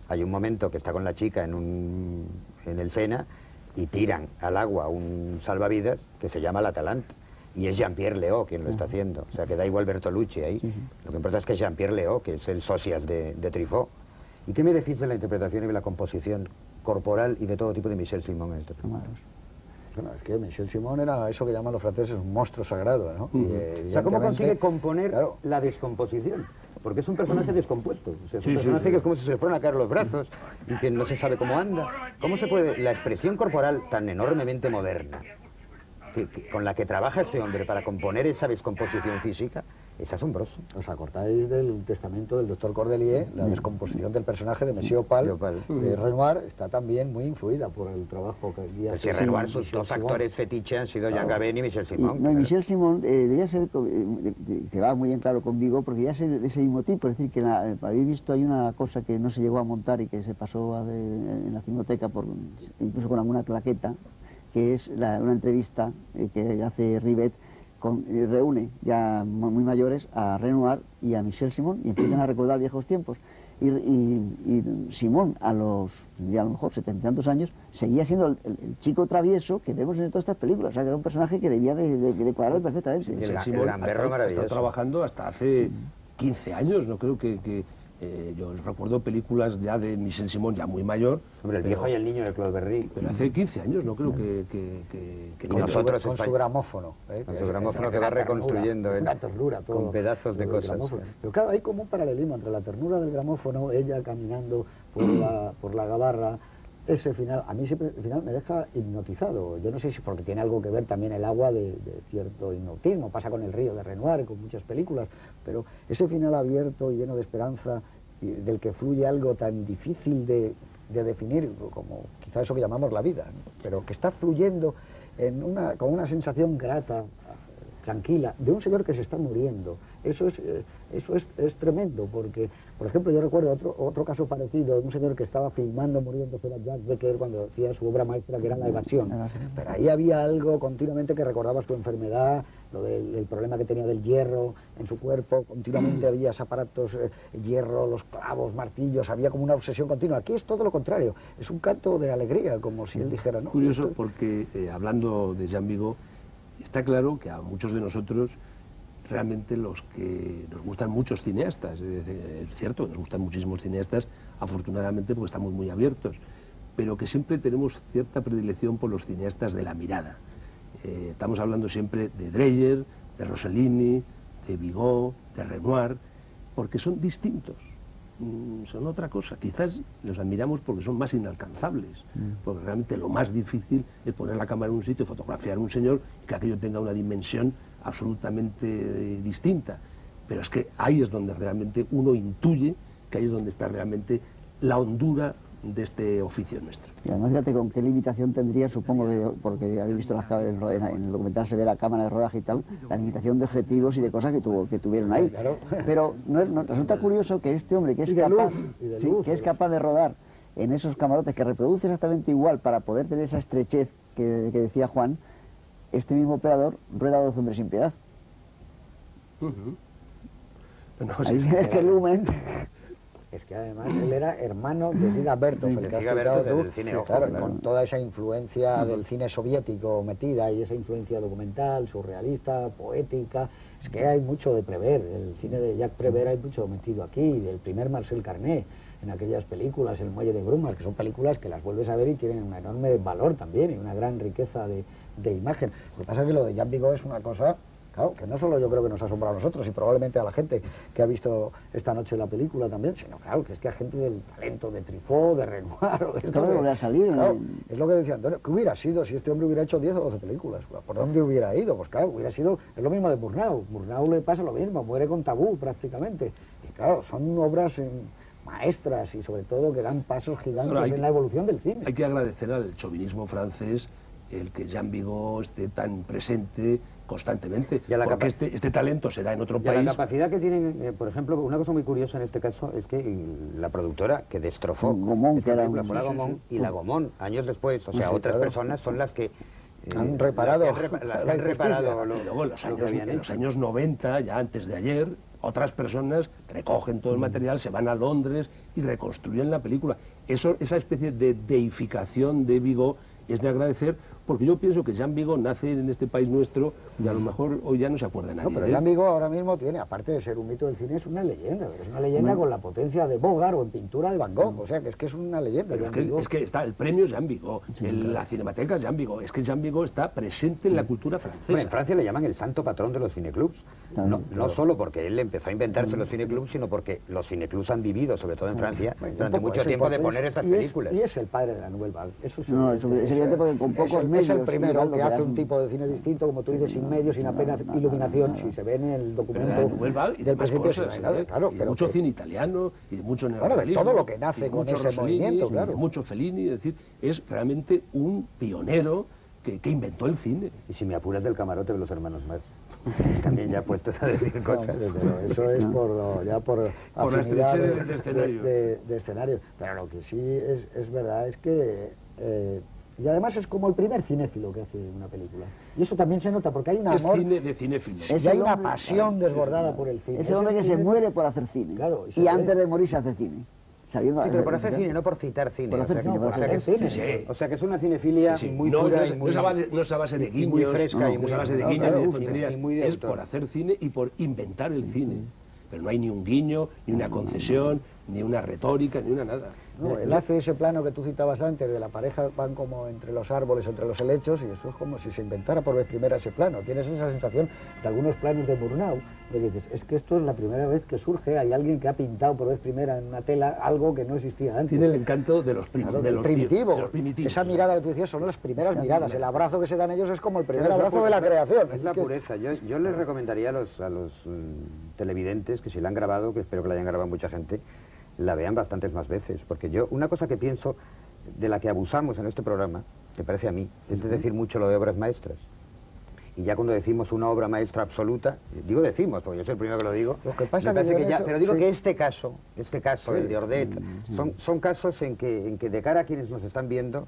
hay un momento que está con la chica en el Sena y tiran al agua un salvavidas que se llama la Talante. Y es Jean-Pierre Léaud quien lo está haciendo. O sea, que da igual Bertolucci ahí. Lo que importa es que es Jean-Pierre Léaud, que es el socias de Truffaut. ¿Y qué me decís de la interpretación y de la composición corporal y de todo tipo de Michel Simon en este film? Bueno, es que Michel Simon era eso que llaman los franceses un monstruo sagrado, ¿no? O sea, ¿cómo consigue componer la descomposición? Porque es un personaje descompuesto. O sea, es un personaje que es como si se le fueran a caer los brazos y que no se sabe cómo anda. ¿Cómo se puede...? La expresión corporal tan enormemente moderna con la que trabaja este hombre para componer esa descomposición física, es asombroso. ¿Os acordáis del testamento del doctor Cordelier? La descomposición del personaje de Monsieur Opal, de Renoir, está también muy influida por el trabajo que había. Si Renoir, sus dos actores fetiche han sido Jean Gabin y Michel Simon. Michel Simon debía ser, que va muy bien claro conmigo, porque debía ser de ese mismo tipo. Es decir, que habéis visto, hay una cosa que no se llegó a montar y que se pasó en la Filmoteca, incluso con alguna claqueta, que es una entrevista que hace Rivet, reúne ya muy mayores a Renoir y a Michel Simon y empiezan a recordar viejos tiempos. Y Simon, a lo mejor 70 y tantos años, seguía siendo el chico travieso que vemos en todas estas películas. O sea, que era un personaje que debía de cuadrar perfectamente. Michel Simon está trabajando hasta hace 15 años, no creo que yo recuerdo películas ya de Michel Simon ya muy mayor. Hombre, el viejo y el niño de Claude Berry. Pero hace 15 años no creo que y nosotros con su gramófono. Con su gramófono que va reconstruyendo con pedazos de cosas. Pero claro, hay como un paralelismo entre la ternura del gramófono, ella caminando por la gabarra. Ese final, a mí siempre el final me deja hipnotizado. Yo no sé si porque tiene algo que ver también el agua de cierto hipnotismo, pasa con el río de Renoir, con muchas películas, pero ese final abierto y lleno de esperanza, del que fluye algo tan difícil de definir, como quizá eso que llamamos la vida, ¿no? Pero que está fluyendo con una sensación grata, tranquila, de un señor que se está muriendo. Eso es tremendo, porque, por ejemplo, yo recuerdo otro caso parecido de un señor que estaba filmando muriéndose, era Jacques Becker, cuando hacía su obra maestra, que era La evasión. Pero ahí había algo continuamente que recordaba su enfermedad, el problema que tenía del hierro en su cuerpo, continuamente había aparatos, hierro, los clavos, martillos, había como una obsesión continua. Aquí es todo lo contrario, es un canto de alegría, como si él dijera, ¿no? Curioso, porque hablando de Jean Vigo, está claro que a muchos de nosotros realmente los que nos gustan muchos cineastas. Es cierto que nos gustan muchísimos cineastas, afortunadamente, porque estamos muy abiertos, pero que siempre tenemos cierta predilección por los cineastas de la mirada. Estamos hablando siempre de Dreyer, de Rossellini, de Vigo, de Renoir, porque son distintos, son otra cosa. Quizás los admiramos porque son más inalcanzables, porque realmente lo más difícil es poner la cámara en un sitio, fotografiar a un señor y que aquello tenga una dimensión absolutamente distinta. Pero es que ahí es donde realmente uno intuye que ahí es donde está realmente la hondura de este oficio nuestro. Y además fíjate con qué limitación tendría, supongo que, porque habéis visto en el documental se ve la cámara de rodaje y tal, la limitación de objetivos y de cosas que tuvieron ahí. Claro. Pero resulta curioso que este hombre que es capaz de rodar en esos camarotes, que reproduce exactamente igual para poder tener esa estrechez que decía Juan, este mismo operador rueda 12 hombres sin piedad. Ahí es que Lumen... Es que además él era hermano de Giga Bertov, el que has citado tú, del cine ojo, claro, claro. con toda esa influencia del cine soviético metida y esa influencia documental, surrealista, poética. Es que hay mucho de Prévert, el cine de Jacques Prévert hay mucho metido aquí, del primer Marcel Carné, en aquellas películas, El muelle de Brumas, que son películas que las vuelves a ver y tienen un enorme valor también y una gran riqueza de imagen. Lo que pasa es que lo de Jean Vigo es una cosa... Claro, que no solo yo creo que nos ha asombrado a nosotros y probablemente a la gente que ha visto esta noche la película también, sino claro, que es que a gente del talento de Truffaut, de Renoir o de esto... Claro, a salir, claro, es lo que decía Antonio, ¿qué hubiera sido si este hombre hubiera hecho 10 o 12 películas? ¿Por dónde hubiera ido? Pues claro, hubiera sido... Es lo mismo de Murnau. Murnau le pasa lo mismo, muere con Tabú prácticamente. Y claro, son obras maestras y sobre todo que dan pasos gigantes en la evolución del cine. Hay que agradecer al chauvinismo francés el que Jean Vigo esté tan presente constantemente, porque este talento se da en otro país. La capacidad que tienen, por ejemplo, una cosa muy curiosa en este caso es que la productora que destrozó Gaumont, esta película fue la Gaumont, y la Gaumont, años después, o sea, otras personas son las que han reparado las han reparado. Y luego en los años 90, ya antes de ayer, otras personas recogen todo el material, se van a Londres y reconstruyen la película. Esa especie de deificación de Vigo es de agradecer, porque yo pienso que Jean Vigo nace en este país nuestro y a lo mejor hoy ya no se acuerda nadie. No, pero Jean Vigo ahora mismo tiene, aparte de ser un mito del cine, es una leyenda con la potencia de Bogart o en pintura de Van Gogh, o sea que es una leyenda. Pero es que está el premio Jean Vigo, la Cinemateca Jean Vigo, es que Jean Vigo está presente en la cultura francesa. Bueno, en Francia le llaman el santo patrón de los cineclubs, no solo porque él empezó a inventarse los cineclubs, sino porque los cineclubs han vivido, sobre todo en Francia, durante mucho tiempo de poner estas películas. Y es el padre de la Nouvelle Vague. Eso es evidente porque con pocos medios... Es el primero que hace un tipo de cine distinto, como tú dices, sin medios, sin apenas iluminación, si se ve en el documento del principio, claro, y mucho cine italiano, y mucho neorrealismo, de todo lo que nace con ese movimiento, claro. Mucho Fellini, es decir, es realmente un pionero que inventó el cine. Y si me apuras del camarote de los hermanos Marx, también ya puestos a decir cosas. Pero eso es por la estrechez de escenario. De escenario. Pero lo que sí es verdad es que... y además es como el primer cinéfilo que hace una película. Y eso también se nota, porque hay un amor... Es cine de cinéfilos. Y hay una pasión desbordada por el cine. Es el hombre que se muere por hacer cine. Claro, y antes de morir se hace cine. Pero por hacer cine, no por citar cine. Por hacer cine. O sea que es una cinefilia muy pura y muy... No es a base de guiños, muy fresca y muy a base de guiños, de tonterías. Es por hacer cine y por inventar el cine. Pero no hay ni un guiño, ni una concesión, ni una retórica, ni una nada. No, él hace ese plano que tú citabas antes, de la pareja van como entre los árboles, entre los helechos, y eso es como si se inventara por vez primera ese plano. Tienes esa sensación de algunos planos de Murnau, de que dices, es que esto es la primera vez que surge, hay alguien que ha pintado por vez primera en una tela algo que no existía antes. Tiene el encanto de los primitivos. Esa mirada que tú decías son las primeras miradas, el abrazo que se dan ellos es como el primer abrazo de la creación. Es la pureza. Yo les recomendaría a los televidentes que si la han grabado, que espero que la hayan grabado mucha gente, la vean bastantes más veces, porque yo, una cosa que pienso, de la que abusamos en este programa, me parece a mí, es de decir mucho lo de obras maestras. Y ya cuando decimos una obra maestra absoluta, decimos, porque yo soy el primero que lo digo, lo que pasa pero digo que este caso, el de Ordet, son casos en que de cara a quienes nos están viendo,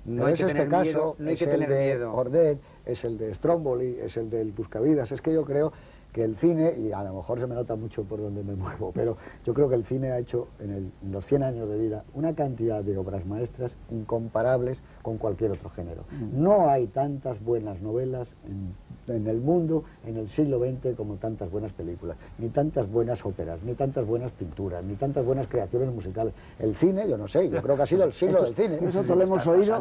no hay que tener miedo, no hay que tener miedo. Ordet, es el de Stromboli, es el del Buscavidas, es que yo creo que el cine, y a lo mejor se me nota mucho por donde me muevo, pero yo creo que el cine ha hecho en los 100 años de vida una cantidad de obras maestras incomparables con cualquier otro género. No hay tantas buenas novelas en en el mundo, en el siglo XX, como tantas buenas películas, ni tantas buenas óperas, ni tantas buenas pinturas, ni tantas buenas creaciones musicales. El cine, yo no sé, yo creo que ha sido el siglo del cine. Eso lo hemos oído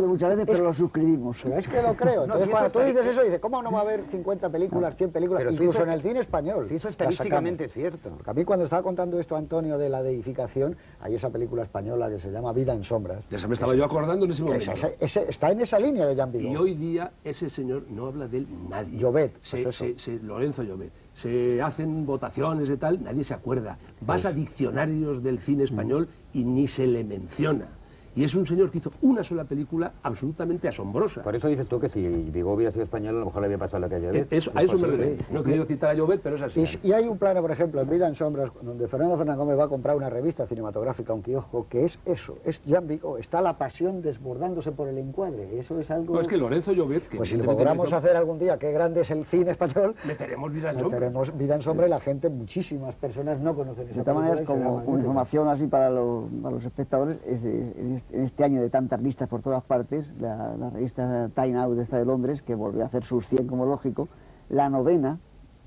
muchas veces, pero lo suscribimos. Pero es que lo creo. Entonces, cuando tú dices eso, dices, ¿cómo no va a haber 50 películas, 100 películas, pero incluso si eso, en el cine español? Si eso estadísticamente es cierto. Porque a mí cuando estaba contando esto, Antonio, de la deificación, hay esa película española que se llama Vida en sombras. Ya se me estaba yo acordando en ese momento. Está en esa línea de Jean Vigo. Y hoy día ese señor no habla de él nadie. Llobet, pues Lorenzo Llobet. Se hacen votaciones y tal, nadie se acuerda. Vas a diccionarios del cine español y ni se le menciona. Y es un señor que hizo una sola película absolutamente asombrosa. Por eso dices tú que si Vigo hubiera sido español, a lo mejor le había pasado la que a Llobet. A eso me refiero. No he querido citar a Llobet, pero es así. Y hay un plano, por ejemplo, en Vida en sombras, donde Fernando Fernández Gómez va a comprar una revista cinematográfica, un kiosco, que es eso, es Jean Vigo, está la pasión desbordándose por el encuadre. Eso es algo... No, es que Lorenzo Llobet... Que pues si logramos hacer algún día qué grande es el cine español, meteremos Vida en sombras. Meteremos Vida en sombras y la gente, muchísimas personas no conocen esa película. De todas maneras, como información así para los espectadores, en este año de tantas listas por todas partes, la revista Time Out esta de Londres, que volvió a hacer sus 100 como lógico, la novena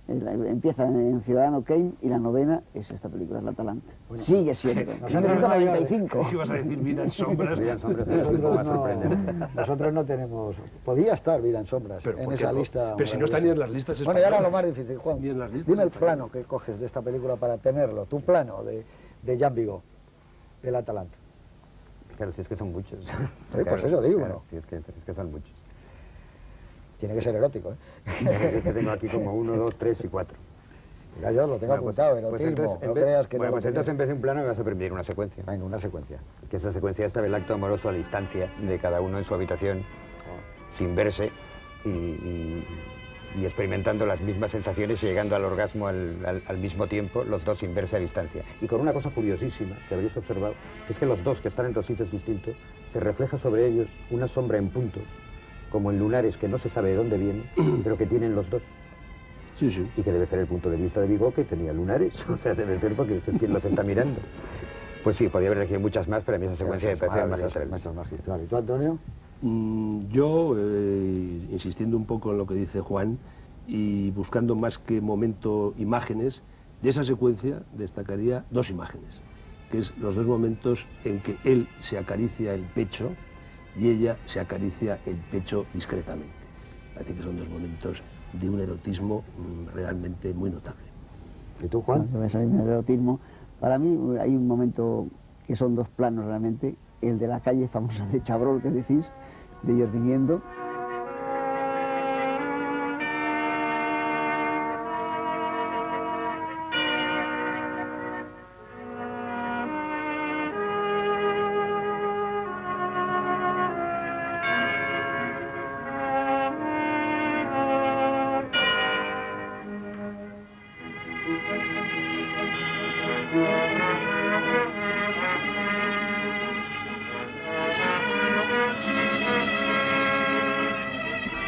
empieza en Ciudadano Kane y la novena es esta película, es La Atalante. Bueno, sigue siendo, 1995. ¿Qué ibas a decir? Vida en sombras. Vida en sombras es un poco más sorprendente. Nosotros no tenemos... Podía estar Vida en sombras pero en esa lista. Pero si no está ni en las listas españolas. Bueno, y ahora lo más difícil, Juan. Ni en las listas dime el españolas. plano que coges de esta película para tenerlo, tu plano de Jean Vigo, del Atalante. Claro, si es que son muchos. Pues eso digo, claro, ¿no? Si es que son muchos. Tiene que ser erótico, ¿eh? Es que tengo aquí como 1, 2, 3 y 4. Mira, yo lo tengo apuntado, erotismo, no creas que bueno, no pues lo entonces tengo. en vez de un plano me vas a permitir una secuencia. Venga, una secuencia. Que es la secuencia esta del acto amoroso a distancia de cada uno en su habitación, sin verse y experimentando las mismas sensaciones y llegando al orgasmo al mismo tiempo, los dos sin verse a distancia. Y con una cosa curiosísima que habréis observado, que es que los dos que están en dos sitios distintos, se refleja sobre ellos una sombra en punto, como en lunares que no se sabe de dónde vienen, pero que tienen los dos. Sí, sí. Y que debe ser el punto de vista de Vigo, que tenía lunares, o sea, debe ser porque es quien los está mirando. Pues sí, podría haber elegido muchas más, pero a mí esa secuencia me parece magistral. ¿Y tú, Antonio? Yo, insistiendo un poco en lo que dice Juan, y buscando más que momento imágenes, de esa secuencia destacaría dos imágenes, que es los dos momentos en que él se acaricia el pecho y ella se acaricia el pecho discretamente. Parece que son dos momentos de un erotismo realmente muy notable. ¿Y tú, Juan? Voy a salir del erotismo. Para mí hay un momento que son dos planos realmente, el de la calle famosa de Chabrol, que decís, de ellos viniendo.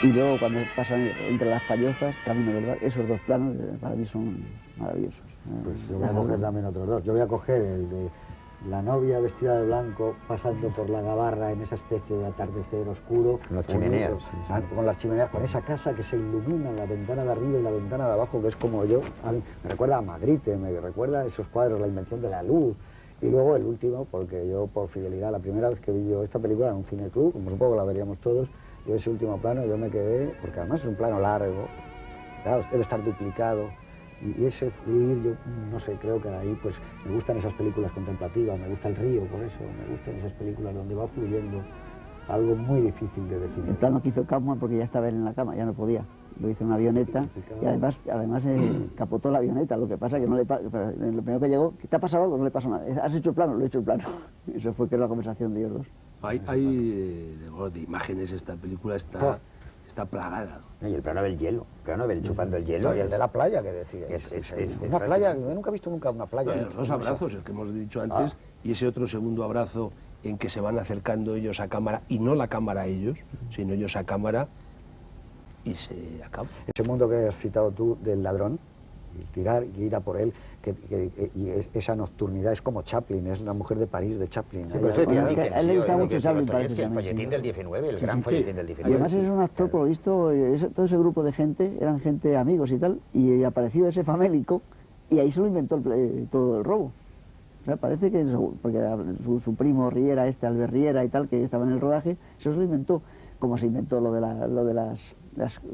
Y luego cuando pasan entre las payozas, camino del bar, esos dos planos para mí son maravillosos. Pues yo voy a coger también otros dos. Yo voy a coger el de la novia vestida de blanco pasando por la gabarra en esa especie de atardecer oscuro. Con las chimeneas. Con las chimeneas, con esa casa que se ilumina, la ventana de arriba y la ventana de abajo, que es como yo. Me recuerda a Magritte, me recuerda a esos cuadros, la invención de la luz. Y luego el último, porque yo por fidelidad, la primera vez que vi yo esta película en un cineclub, como supongo que la veríamos todos, yo ese último plano yo me quedé, porque además es un plano largo, claro, debe estar duplicado, y ese fluir, yo no sé, creo que ahí pues me gustan esas películas contemplativas, me gusta el río, por eso, me gustan esas películas donde va fluyendo algo muy difícil de definir. El plano que hizo Kaufman, porque ya estaba él en la cama, ya no podía, lo hizo en una avioneta, y además capotó la avioneta, lo que pasa que no le lo primero que llegó, ¿te ha pasado algo? No le pasó nada, ¿has hecho el plano? Lo he hecho el plano. Eso fue que era la conversación de ellos dos. Hay de imágenes, esta película está plagada. Y el plano del hielo, el plano del chupando el hielo. Y el de la playa que decía. Es una playa, yo nunca he visto nunca una playa. No, los dos abrazos, el que hemos dicho antes, y ese otro segundo abrazo en que se van acercando ellos a cámara, y no la cámara a ellos, sino ellos a cámara, y se acaba. Ese mundo que has citado tú del ladrón, tirar y ir a por él, esa nocturnidad es como Chaplin, es la mujer de París de Chaplin. Sí, pero Bueno, es que a él le gustaba mucho Chaplin, parece el también, folletín sí. del 19, el gran folletín del 19. Y además es un actor, por lo visto, todo ese grupo de gente, eran gente amigos y tal, y apareció ese famélico, y ahí se lo inventó todo el robo. O sea, parece que, porque su primo Riera, Albert Riera y tal, que estaba en el rodaje, eso se lo inventó, como se inventó lo de las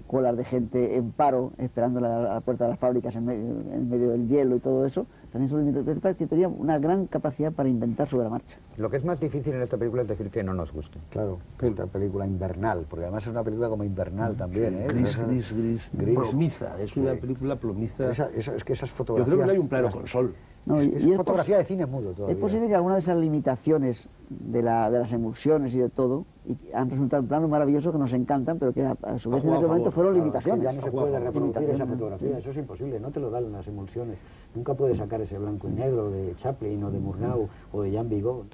colas de gente en paro, esperando a la puerta de las fábricas en medio del hielo y todo eso, también se lo inventó, que tenía una gran capacidad para inventar sobre la marcha. Lo que es más difícil en esta película es decir que no nos guste. Claro, que esta película invernal, porque además es una película como invernal también, ¿eh? Gris, Gris. plomiza, es una película plomiza. Es que esas Yo fotografías... creo que no hay un plano con sol. No, es fotografía de cine mudo todavía. Es posible que alguna de esas limitaciones de las emulsiones y de todo han resultado en planos maravillosos que nos encantan, pero que a su vez en aquel momento fueron limitaciones. Ya no se puede reproducir esa Limitaciones. fotografía, eso es imposible, no te lo dan las emulsiones. Nunca puedes sacar ese blanco y negro de Chaplin o de Murnau o de Jean Vigo.